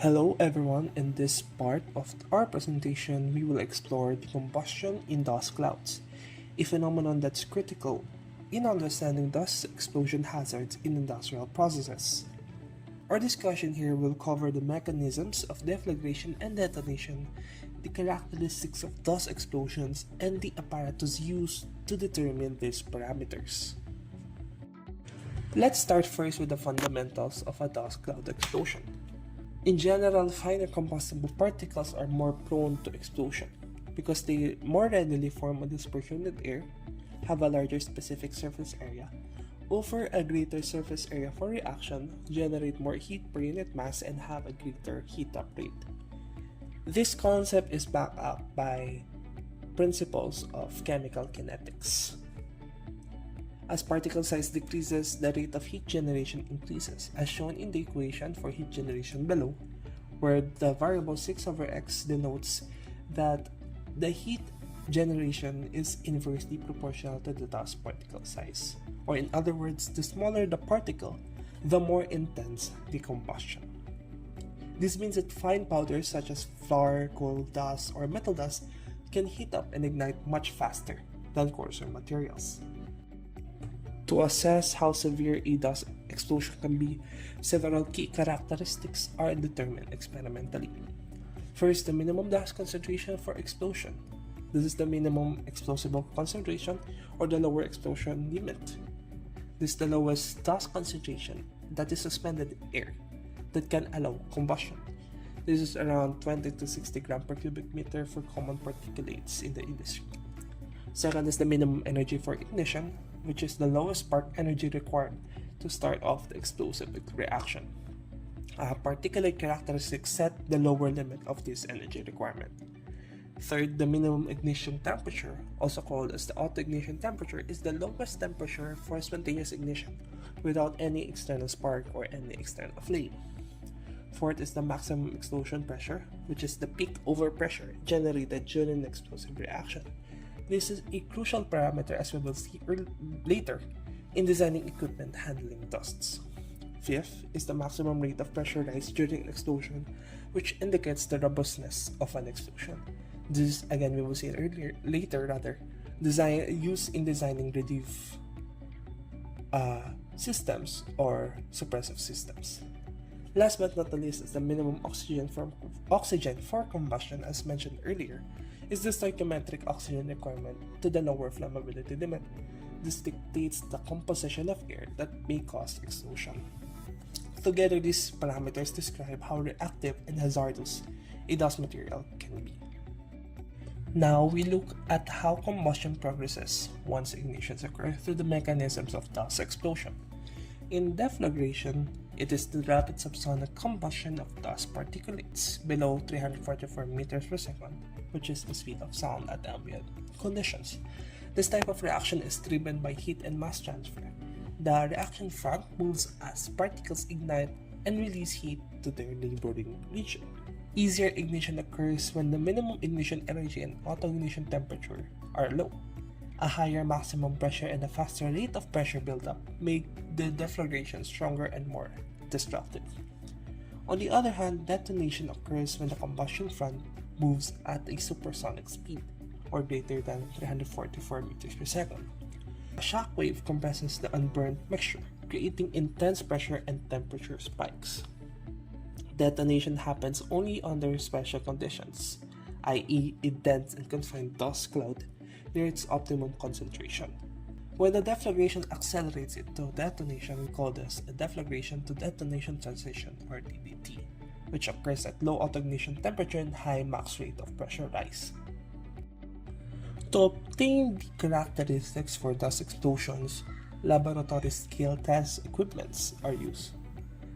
Hello everyone, in this part of our presentation, we will explore the combustion in dust clouds, a phenomenon that's critical in understanding dust explosion hazards in industrial processes. Our discussion here will cover the mechanisms of deflagration and detonation, the characteristics of dust explosions, and the apparatus used to determine these parameters. Let's start first with the fundamentals of a dust cloud explosion. In general, finer combustible particles are more prone to explosion because they more readily form a dispersion in air, have a larger specific surface area, offer a greater surface area for reaction, generate more heat per unit mass, and have a greater heat-up rate. This concept is backed up by principles of chemical kinetics. As particle size decreases, the rate of heat generation increases, as shown in the equation for heat generation below, where the variable 6/x denotes that the heat generation is inversely proportional to the dust particle size. Or in other words, the smaller the particle, the more intense the combustion. This means that fine powders such as flour, coal dust, or metal dust can heat up and ignite much faster than coarser materials. To assess how severe a dust explosion can be, several key characteristics are determined experimentally. First, the minimum dust concentration for explosion. This is the minimum explosible concentration or the lower explosion limit. This is the lowest dust concentration that is suspended in air that can allow combustion. This is around 20 to 60 grams per cubic meter for common particulates in the industry. Second is the minimum energy for ignition, which is the lowest spark energy required to start off the explosive reaction. Particulate characteristics set the lower limit of this energy requirement. Third, the minimum ignition temperature, also called as the auto-ignition temperature, is the lowest temperature for spontaneous ignition without any external spark or any external flame. Fourth is the maximum explosion pressure, which is the peak overpressure generated during the explosive reaction. This is a crucial parameter, as we will see later in designing equipment handling dusts. Fifth is the maximum rate of pressure rise during an explosion, which indicates the robustness of an explosion. This is, again, we will see it later, used in designing relief systems or suppressive systems. Last but not the least is the minimum oxygen for combustion, as mentioned earlier, is the stoichiometric oxygen requirement to the lower flammability limit. This dictates the composition of air that may cause explosion. Together, these parameters describe how reactive and hazardous a dust material can be. Now we look at how combustion progresses once ignitions occur through the mechanisms of dust explosion. In deflagration, it is the rapid subsonic combustion of dust particulates below 344 meters per second, which is the speed of sound at ambient conditions. This type of reaction is driven by heat and mass transfer. The reaction front moves as particles ignite and release heat to their neighboring region. Easier ignition occurs when the minimum ignition energy and auto-ignition temperature are low. A higher maximum pressure and a faster rate of pressure buildup make the deflagration stronger and more destructive. On the other hand, detonation occurs when the combustion front moves at a supersonic speed, or greater than 344 meters per second. A shock wave compresses the unburned mixture, creating intense pressure and temperature spikes. Detonation happens only under special conditions, i.e., a dense and confined dust cloud near its optimum concentration. When the deflagration accelerates it to detonation, we call this a deflagration to detonation transition, or DDT, which occurs at low auto-ignition temperature and high max rate of pressure rise. To obtain the characteristics for dust explosions, laboratory scale test equipments are used.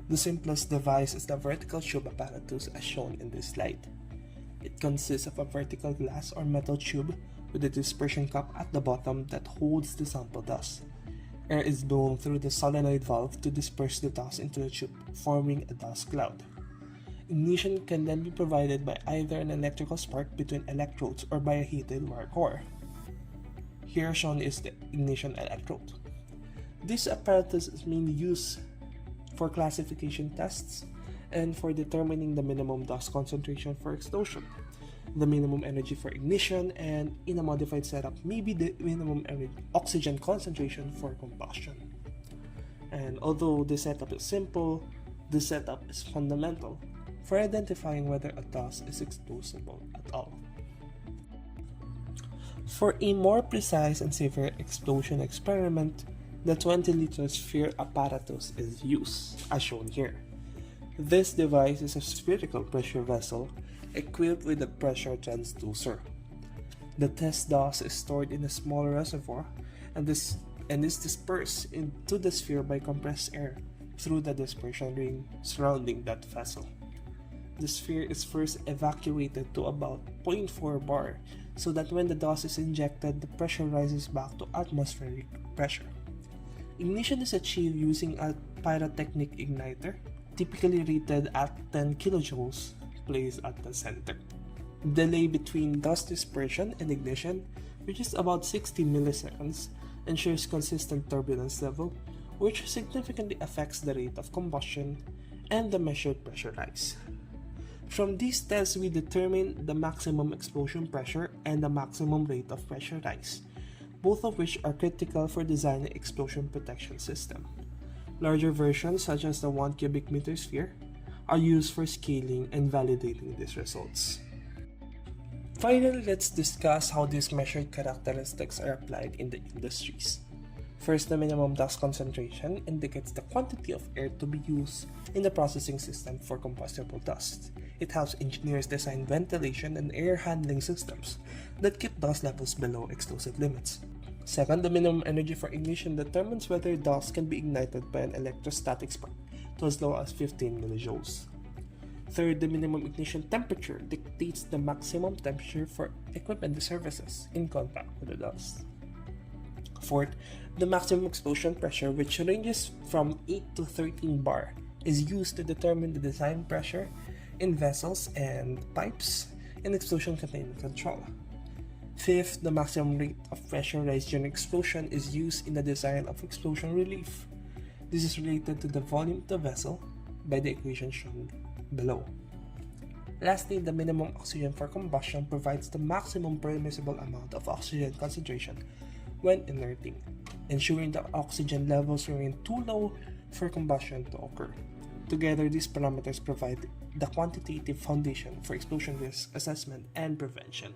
The simplest device is the vertical tube apparatus, as shown in this slide. It consists of a vertical glass or metal tube with a dispersion cup at the bottom that holds the sample dust. Air is blown through the solenoid valve to disperse the dust into the tube, forming a dust cloud. Ignition can then be provided by either an electrical spark between electrodes or by a heated wire core. Here shown is the ignition electrode. This apparatus is mainly used for classification tests and for determining the minimum dust concentration for explosion, the minimum energy for ignition, and in a modified setup, maybe the minimum oxygen concentration for combustion. And although the setup is simple, the setup is fundamental for identifying whether a dust is explosible at all. For a more precise and safer explosion experiment, the 20-liter sphere apparatus is used, as shown here. This device is a spherical pressure vessel equipped with a pressure transducer. The test dust is stored in a small reservoir and is dispersed into the sphere by compressed air through the dispersion ring surrounding that vessel. The sphere is first evacuated to about 0.4 bar so that when the dust is injected, the pressure rises back to atmospheric pressure. Ignition is achieved using a pyrotechnic igniter, typically rated at 10 kilojoules, placed at the center. Delay between dust dispersion and ignition, which is about 60 milliseconds, ensures consistent turbulence level, which significantly affects the rate of combustion and the measured pressure rise. From these tests, we determine the maximum explosion pressure and the maximum rate of pressure rise, both of which are critical for designing an explosion protection system. Larger versions, such as the 1 cubic meter sphere, are used for scaling and validating these results. Finally, let's discuss how these measured characteristics are applied in the industries. First, the minimum dust concentration indicates the quantity of air to be used in the processing system for combustible dust. It helps engineers design ventilation and air handling systems that keep dust levels below explosive limits. Second, the minimum energy for ignition determines whether dust can be ignited by an electrostatic spark to as low as 15 millijoules. Third, the minimum ignition temperature dictates the maximum temperature for equipment and services in contact with the dust. Fourth, the maximum explosion pressure, which ranges from 8 to 13 bar, is used to determine the design pressure in vessels and pipes in explosion containment control. Fifth, the maximum rate of pressure rise during explosion is used in the design of explosion relief. This is related to the volume of the vessel by the equation shown below. Lastly, the minimum oxygen for combustion provides the maximum permissible amount of oxygen concentration when inerting, ensuring that oxygen levels remain too low for combustion to occur. Together, these parameters provide the quantitative foundation for explosion risk assessment and prevention.